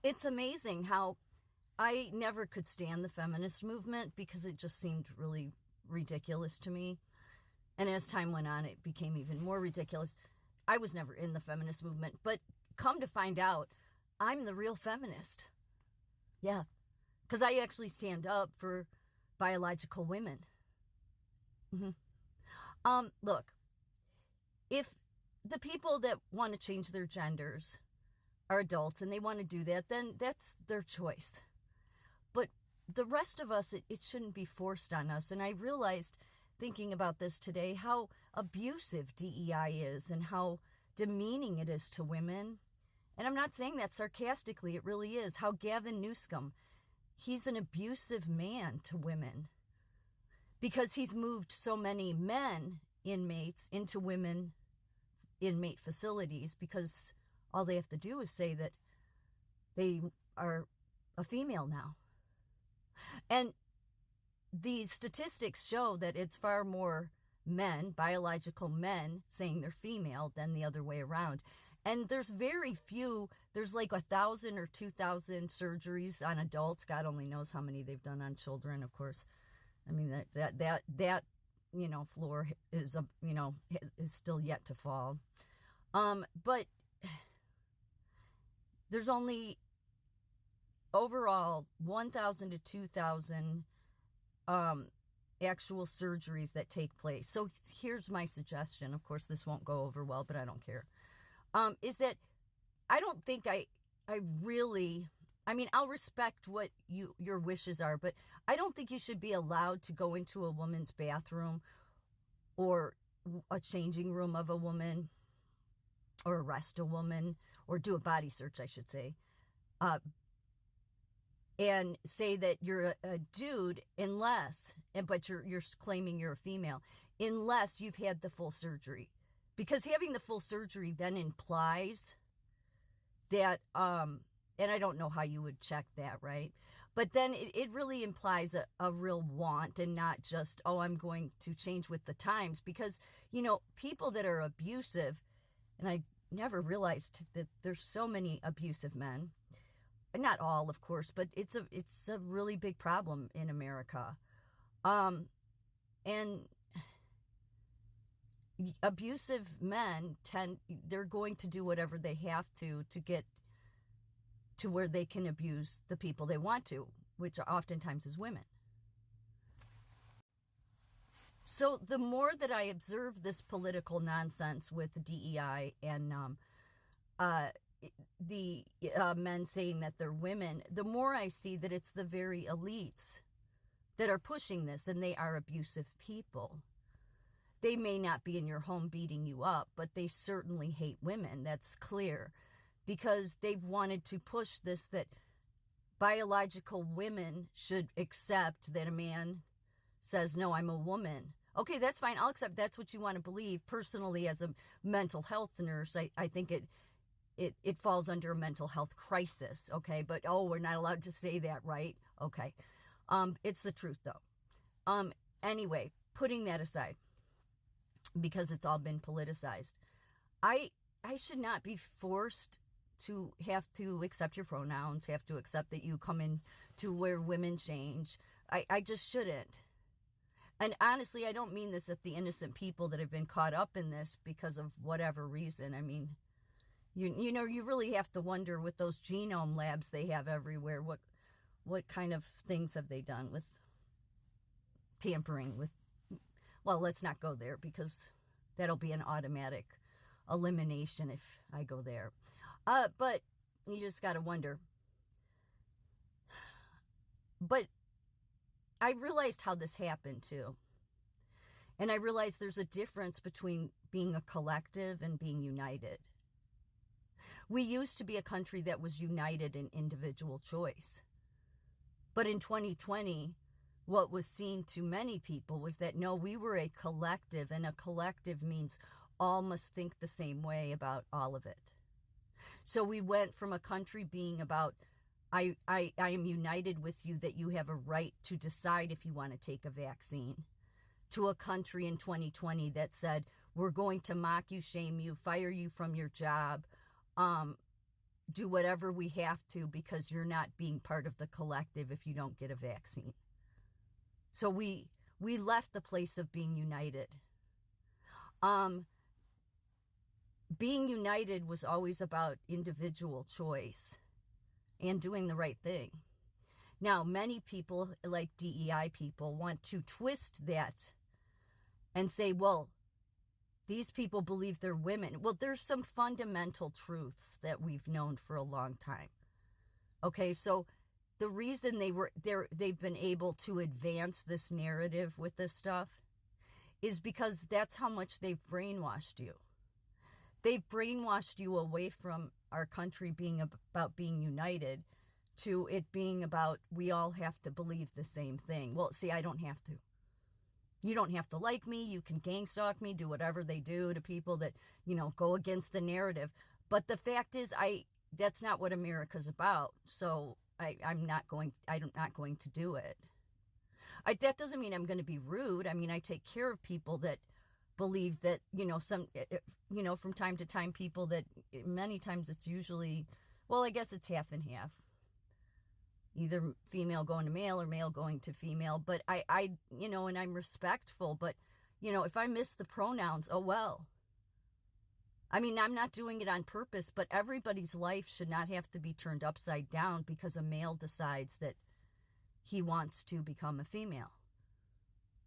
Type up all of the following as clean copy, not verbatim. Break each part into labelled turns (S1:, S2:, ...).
S1: It's amazing how I never could stand the feminist movement because it just seemed really ridiculous to me. And as time went on, it became even more ridiculous. I was never in the feminist movement, but come to find out, I'm the real feminist. Yeah, because I actually stand up for biological women. Look, if the people that want to change their genders are adults and they want to do that, then that's their choice. But the rest of us, it shouldn't be forced on us. And I realized, thinking about this today, how abusive DEI is and how demeaning it is to women. And I'm not saying that sarcastically, it really is. How Gavin Newsom, he's an abusive man to women because he's moved so many men inmates into women inmate facilities because all they have to do is say that they are a female now. And the statistics show that it's far more men, biological men, saying they're female than the other way around. And there's very few, there's like 1,000 or 2,000 surgeries on adults. God only knows how many they've done on children, of course. I mean, that floor is, is still yet to fall. But there's only overall 1,000 to 2,000 actual surgeries that take place. So here's my suggestion. Of course, this won't go over well, but I don't care. Is that I don't think I really, I'll respect what your wishes are, but I don't think you should be allowed to go into a woman's bathroom or a changing room of a woman or arrest a woman or do a body search, I should say, and say that you're a dude but you're claiming you're a female, unless you've had the full surgery. Because having the full surgery then implies that, and I don't know how you would check that, right? But then it really implies a real want and not just, I'm going to change with the times. Because, people that are abusive, and I never realized that there's so many abusive men. Not all, of course, but it's a really big problem in America. And abusive men they're going to do whatever they have to get to where they can abuse the people they want to, which oftentimes is women. So the more that I observe this political nonsense with DEI and the men saying that they're women, the more I see that it's the very elites that are pushing this, and they are abusive people. They may not be in your home beating you up, but they certainly hate women. That's clear, because they've wanted to push this, that biological women should accept that a man says, no, I'm a woman. Okay, that's fine. I'll accept that's what you want to believe. Personally, as a mental health nurse, I think it falls under a mental health crisis. Okay, but we're not allowed to say that, right? Okay. It's the truth though. Anyway, putting that aside, because it's all been politicized, I should not be forced to have to accept your pronouns, have to accept that you come in to where women change. I just shouldn't. And honestly, I don't mean this at the innocent people that have been caught up in this because of whatever reason. I mean, you really have to wonder with those genome labs they have everywhere, what kind of things have they done with tampering with. Well, let's not go there because that'll be an automatic elimination if I go there. But you just got to wonder. But I realized how this happened too. And I realized there's a difference between being a collective and being united. We used to be a country that was united in individual choice. But in 2020, what was seen to many people was that, no, we were a collective, and a collective means all must think the same way about all of it. So we went from a country being about, I am united with you that you have a right to decide if you want to take a vaccine, to a country in 2020 that said, we're going to mock you, shame you, fire you from your job, do whatever we have to because you're not being part of the collective if you don't get a vaccine. So we left the place of being united. Being united was always about individual choice and doing the right thing. Now, many people, like DEI people, want to twist that and say, well, these people believe they're women. Well, there's some fundamental truths that we've known for a long time. Okay, so the reason they've been able to advance this narrative with this stuff is because that's how much they've brainwashed you. They've brainwashed you away from our country being about being united to it being about we all have to believe the same thing. Well, see, I don't have to. You don't have to like me. You can gang stalk me, do whatever they do to people that, go against the narrative. But the fact is, that's not what America's about. So I'm not going to do it. That doesn't mean I'm going to be rude. I mean, I take care of people that believe that, from time to time, people that many times it's usually, well, I guess it's half and half. Either female going to male or male going to female. But and I'm respectful. But, if I miss the pronouns, oh well. I mean, I'm not doing it on purpose, but everybody's life should not have to be turned upside down because a male decides that he wants to become a female.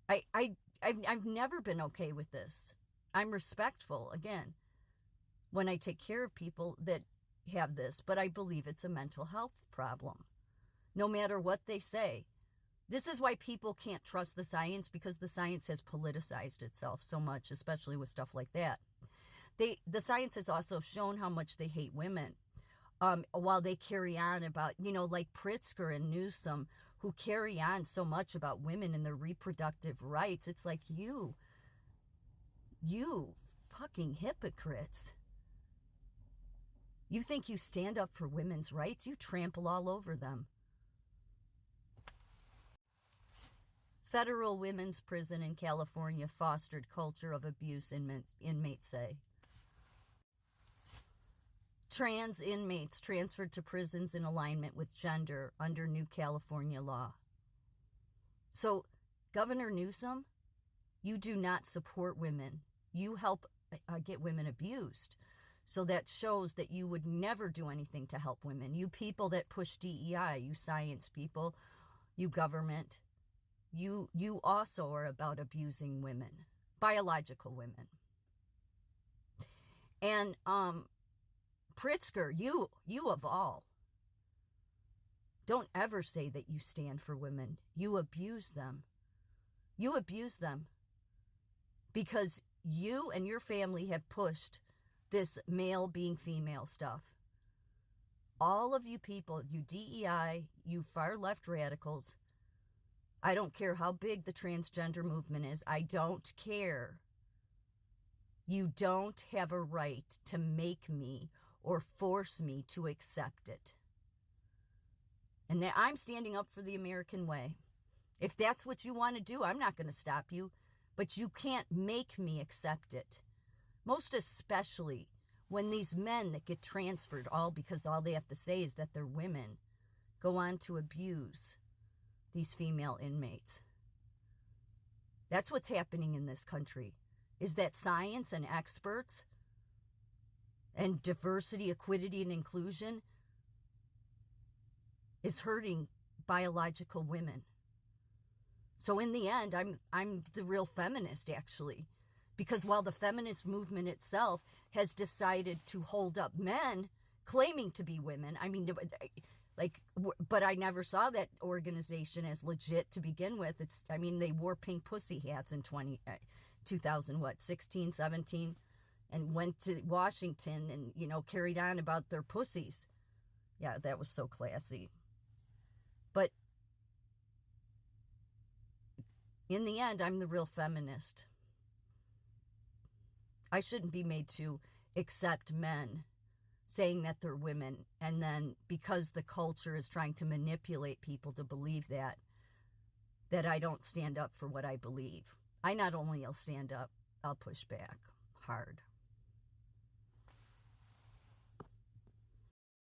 S1: I've never been okay with this. I'm respectful, again, when I take care of people that have this, but I believe it's a mental health problem. No matter what they say. This is why people can't trust the science, because the science has politicized itself so much, especially with stuff like that. The science has also shown how much they hate women, while they carry on about, like Pritzker and Newsom, who carry on so much about women and their reproductive rights. It's like, you fucking hypocrites. You think you stand up for women's rights? You trample all over them. Federal women's prison in California fostered culture of abuse, inmates say. Trans inmates transferred to prisons in alignment with gender under new California law. So, Governor Newsom, you do not support women. You help get women abused. So that shows that you would never do anything to help women. You people that push DEI, you science people, you government, you also are about abusing women, biological women. And Pritzker, you of all, don't ever say that you stand for women. You abuse them. You abuse them because you and your family have pushed this male being female stuff. All of you people, you DEI, you far left radicals, I don't care how big the transgender movement is. I don't care. You don't have a right to make me or force me to accept it. And now I'm standing up for the American way. If that's what you want to do, I'm not going to stop you. But you can't make me accept it. Most especially when these men that get transferred, all because all they have to say is that they're women, go on to abuse these female inmates. That's what's happening in this country, is that science and experts and diversity, equity, and inclusion is hurting biological women. So in the end, I'm the real feminist, actually, because while the feminist movement itself has decided to hold up men claiming to be women, but I never saw that organization as legit to begin with. They wore pink pussy hats in 2016, 17, and went to Washington and, carried on about their pussies. Yeah, that was so classy. But in the end, I'm the real feminist. I shouldn't be made to accept men saying that they're women, and then because the culture is trying to manipulate people to believe that I don't stand up for what I believe. I not only will stand up, I'll push back hard.